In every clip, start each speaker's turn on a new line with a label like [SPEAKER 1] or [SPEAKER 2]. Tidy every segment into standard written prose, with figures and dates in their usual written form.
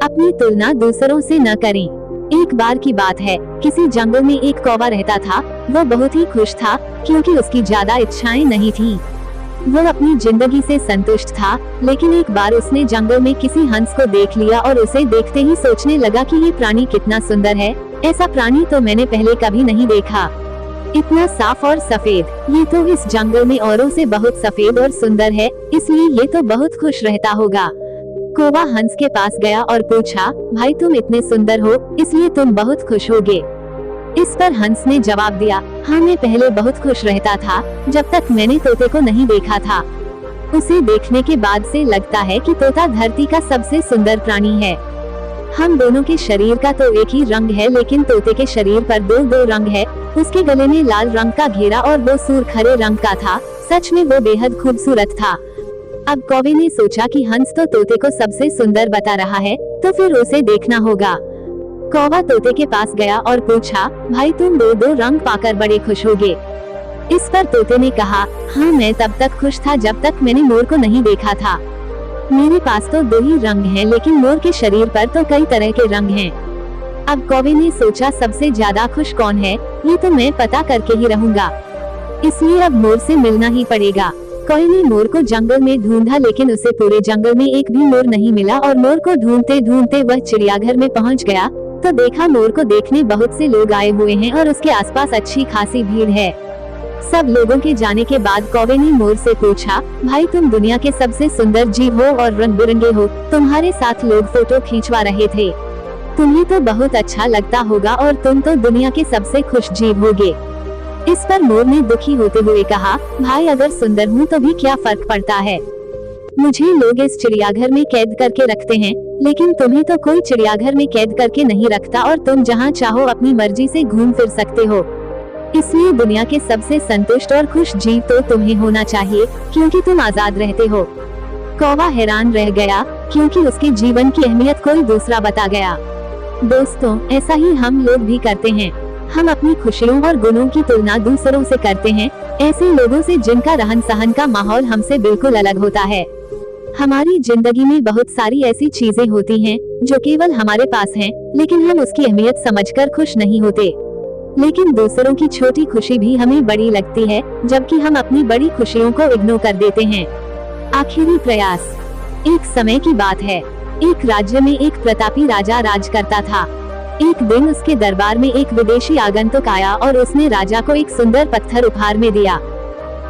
[SPEAKER 1] अपनी तुलना दूसरों से न करें। एक बार की बात है, किसी जंगल में एक कौवा रहता था। वो बहुत ही खुश था क्योंकि उसकी ज्यादा इच्छाएं नहीं थी। वो अपनी जिंदगी से संतुष्ट था, लेकिन एक बार उसने जंगल में किसी हंस को देख लिया और उसे देखते ही सोचने लगा कि ये प्राणी कितना सुंदर है। ऐसा प्राणी तो मैंने पहले कभी नहीं देखा। इतना साफ और सफेद, ये तो इस जंगल में औरों से बहुत सफेद और सुंदर है, इसलिए ये तो बहुत खुश रहता होगा। कौवा हंस के पास गया और पूछा, भाई तुम इतने सुंदर हो, इसलिए तुम बहुत खुश होगे। इस पर हंस ने जवाब दिया, हाँ मैं पहले बहुत खुश रहता था, जब तक मैंने तोते को नहीं देखा था। उसे देखने के बाद से लगता है कि तोता धरती का सबसे सुंदर प्राणी है। हम दोनों के शरीर का तो एक ही रंग है, लेकिन तोते के शरीर पर दो रंग है। उसके गले में लाल रंग का घेरा और वो सूरखरे रंग का था। सच में वो बेहद खूबसूरत था। अब कौवे ने सोचा कि हंस तो तोते को सबसे सुंदर बता रहा है, तो फिर उसे देखना होगा। कौवा तोते के पास गया और पूछा, भाई तुम दो रंग पाकर बड़े खुश होगे। इस पर तोते ने कहा, हाँ मैं तब तक खुश था जब तक मैंने मोर को नहीं देखा था। मेरे पास तो दो ही रंग हैं, लेकिन मोर के शरीर पर तो कई तरह के रंग हैं। अब कौवे ने सोचा, सबसे ज्यादा खुश कौन है, ये तो मैं पता करके ही रहूंगा, इसलिए अब मोर से मिलना ही पड़ेगा। कौवे ने मोर को जंगल में ढूंढा, लेकिन उसे पूरे जंगल में एक भी मोर नहीं मिला और मोर को ढूंढते ढूंढते वह चिड़ियाघर में पहुंच गया तो देखा मोर को देखने बहुत से लोग आए हुए हैं और उसके आसपास अच्छी खासी भीड़ है। सब लोगों के जाने के बाद कौवे ने मोर से पूछा, भाई तुम दुनिया के सबसे सुंदर जीव हो और रंग बिरंगे हो, तुम्हारे साथ लोग फोटो खींचवा रहे थे, तुम्हें तो बहुत अच्छा लगता होगा और तुम तो दुनिया के सबसे खुश जीव होगे। इस पर मोर ने दुखी होते हुए कहा, भाई अगर सुंदर हूँ तो भी क्या फर्क पड़ता है, मुझे लोग इस चिड़ियाघर में कैद करके रखते हैं, लेकिन तुम्हें तो कोई चिड़ियाघर में कैद करके नहीं रखता और तुम जहाँ चाहो अपनी मर्जी से घूम फिर सकते हो। इसलिए दुनिया के सबसे संतुष्ट और खुश जीव तो तुम्हें होना चाहिए, क्योंकि तुम आजाद रहते हो। कौवा हैरान रह गया क्योंकि उसके जीवन की अहमियत कोई दूसरा बता गया। दोस्तों, ऐसा ही हम लोग भी करते हैं। हम अपनी खुशियों और गुणों की तुलना दूसरों से करते हैं, ऐसे लोगों से जिनका रहन सहन का माहौल हमसे बिल्कुल अलग होता है। हमारी जिंदगी में बहुत सारी ऐसी चीजें होती हैं जो केवल हमारे पास हैं, लेकिन हम उसकी अहमियत समझकर खुश नहीं होते। लेकिन दूसरों की छोटी खुशी भी हमें बड़ी लगती है, जबकि हम अपनी बड़ी खुशियों को इग्नोर कर देते हैं। आखिरी प्रयास। एक समय की बात है, एक राज्य में एक प्रतापी राजा राज करता था। एक दिन उसके दरबार में एक विदेशी आगंतुक आया और उसने राजा को एक सुंदर पत्थर उपहार में दिया।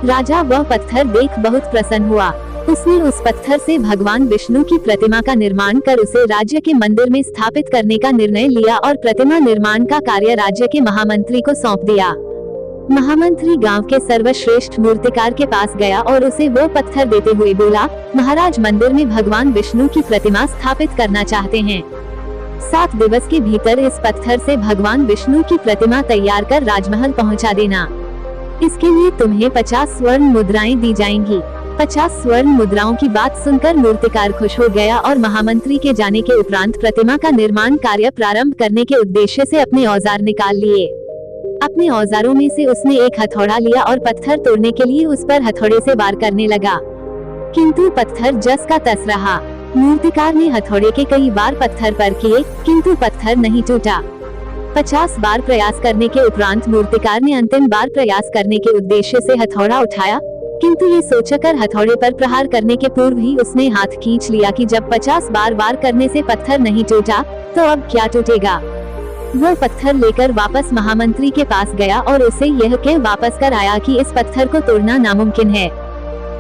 [SPEAKER 1] राजा वह पत्थर देख बहुत प्रसन्न हुआ। उसने उस पत्थर से भगवान विष्णु की प्रतिमा का निर्माण कर उसे राज्य के मंदिर में स्थापित करने का निर्णय लिया और प्रतिमा निर्माण का कार्य राज्य के महामंत्री को सौंप दिया। महामंत्री गांव के सर्वश्रेष्ठ मूर्तिकार के पास गया और उसे वो पत्थर देते हुए बोला, महाराज मंदिर में भगवान विष्णु की प्रतिमा स्थापित करना चाहते हैं। 7 दिवस के भीतर इस पत्थर से भगवान विष्णु की प्रतिमा तैयार कर राजमहल पहुंचा देना। इसके लिए तुम्हें 50 स्वर्ण मुद्राएं दी जाएंगी। 50 स्वर्ण मुद्राओं की बात सुनकर मूर्तिकार खुश हो गया और महामंत्री के जाने के उपरांत प्रतिमा का निर्माण कार्य प्रारंभ करने के उद्देश्य से अपने औजार निकाल लिए। अपने औजारों में से उसने एक हथौड़ा लिया और पत्थर तोड़ने के लिए उस पर हथौड़े से वार करने लगा, किंतु पत्थर जस का तस रहा। मूर्तिकार ने हथौड़े के कई बार पत्थर पर किए, किंतु पत्थर नहीं टूटा। 50 बार प्रयास करने के उपरांत मूर्तिकार ने अंतिम बार प्रयास करने के उद्देश्य से हथौड़ा उठाया, किंतु ये सोचकर हथौड़े पर प्रहार करने के पूर्व ही उसने हाथ खींच लिया कि जब 50 बार वार करने से पत्थर नहीं टूटा, तो अब क्या टूटेगा। वो पत्थर लेकर वापस महामंत्री के पास गया और उसे यह कह वापस कर आया कि इस पत्थर को तोड़ना नामुमकिन है,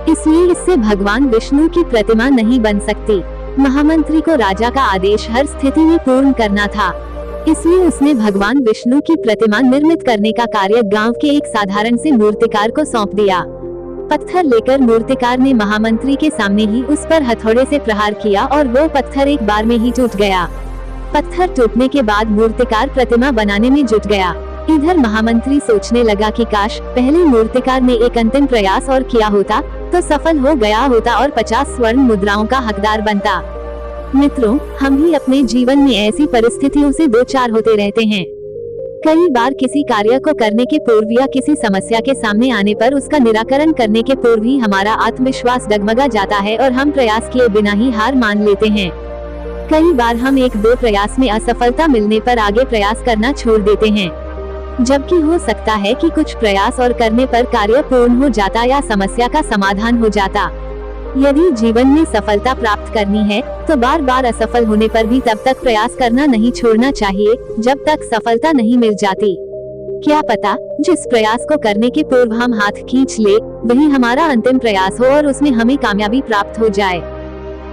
[SPEAKER 1] इसलिए इससे भगवान विष्णु की प्रतिमा नहीं बन सकती। महामंत्री को राजा का आदेश हर स्थिति में पूर्ण करना था, इसलिए उसने भगवान विष्णु की प्रतिमा निर्मित करने का कार्य गांव के एक साधारण से मूर्तिकार को सौंप दिया। पत्थर लेकर मूर्तिकार ने महामंत्री के सामने ही उस पर हथौड़े से प्रहार किया और वो पत्थर एक बार में ही टूट गया। पत्थर टूटने के बाद मूर्तिकार प्रतिमा बनाने में जुट गया। इधर महामंत्री सोचने लगा कि काश पहले मूर्तिकार ने एक अंतिम प्रयास और किया होता तो सफल हो गया होता और 50 स्वर्ण मुद्राओं का हकदार बनता। मित्रों, हम भी अपने जीवन में ऐसी परिस्थितियों से दो चार होते रहते हैं। कई बार किसी कार्य को करने के पूर्व या किसी समस्या के सामने आने पर उसका निराकरण करने के पूर्व ही हमारा आत्मविश्वास डगमगा जाता है और हम प्रयास किए बिना ही हार मान लेते हैं। कई बार हम एक दो प्रयास में असफलता मिलने पर आगे प्रयास करना छोड़ देते हैं, जबकि हो सकता है कि कुछ प्रयास और करने पर कार्य पूर्ण हो जाता या समस्या का समाधान हो जाता। यदि जीवन में सफलता प्राप्त करनी है तो बार बार असफल होने पर भी तब तक प्रयास करना नहीं छोड़ना चाहिए जब तक सफलता नहीं मिल जाती। क्या पता जिस प्रयास को करने के पूर्व हम हाथ खींच ले वही हमारा अंतिम प्रयास हो और उसमें हमें कामयाबी प्राप्त हो जाए।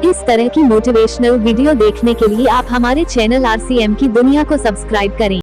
[SPEAKER 1] इस तरह की मोटिवेशनल वीडियो देखने के लिए आप हमारे चैनल RCM की दुनिया को सब्सक्राइब करें।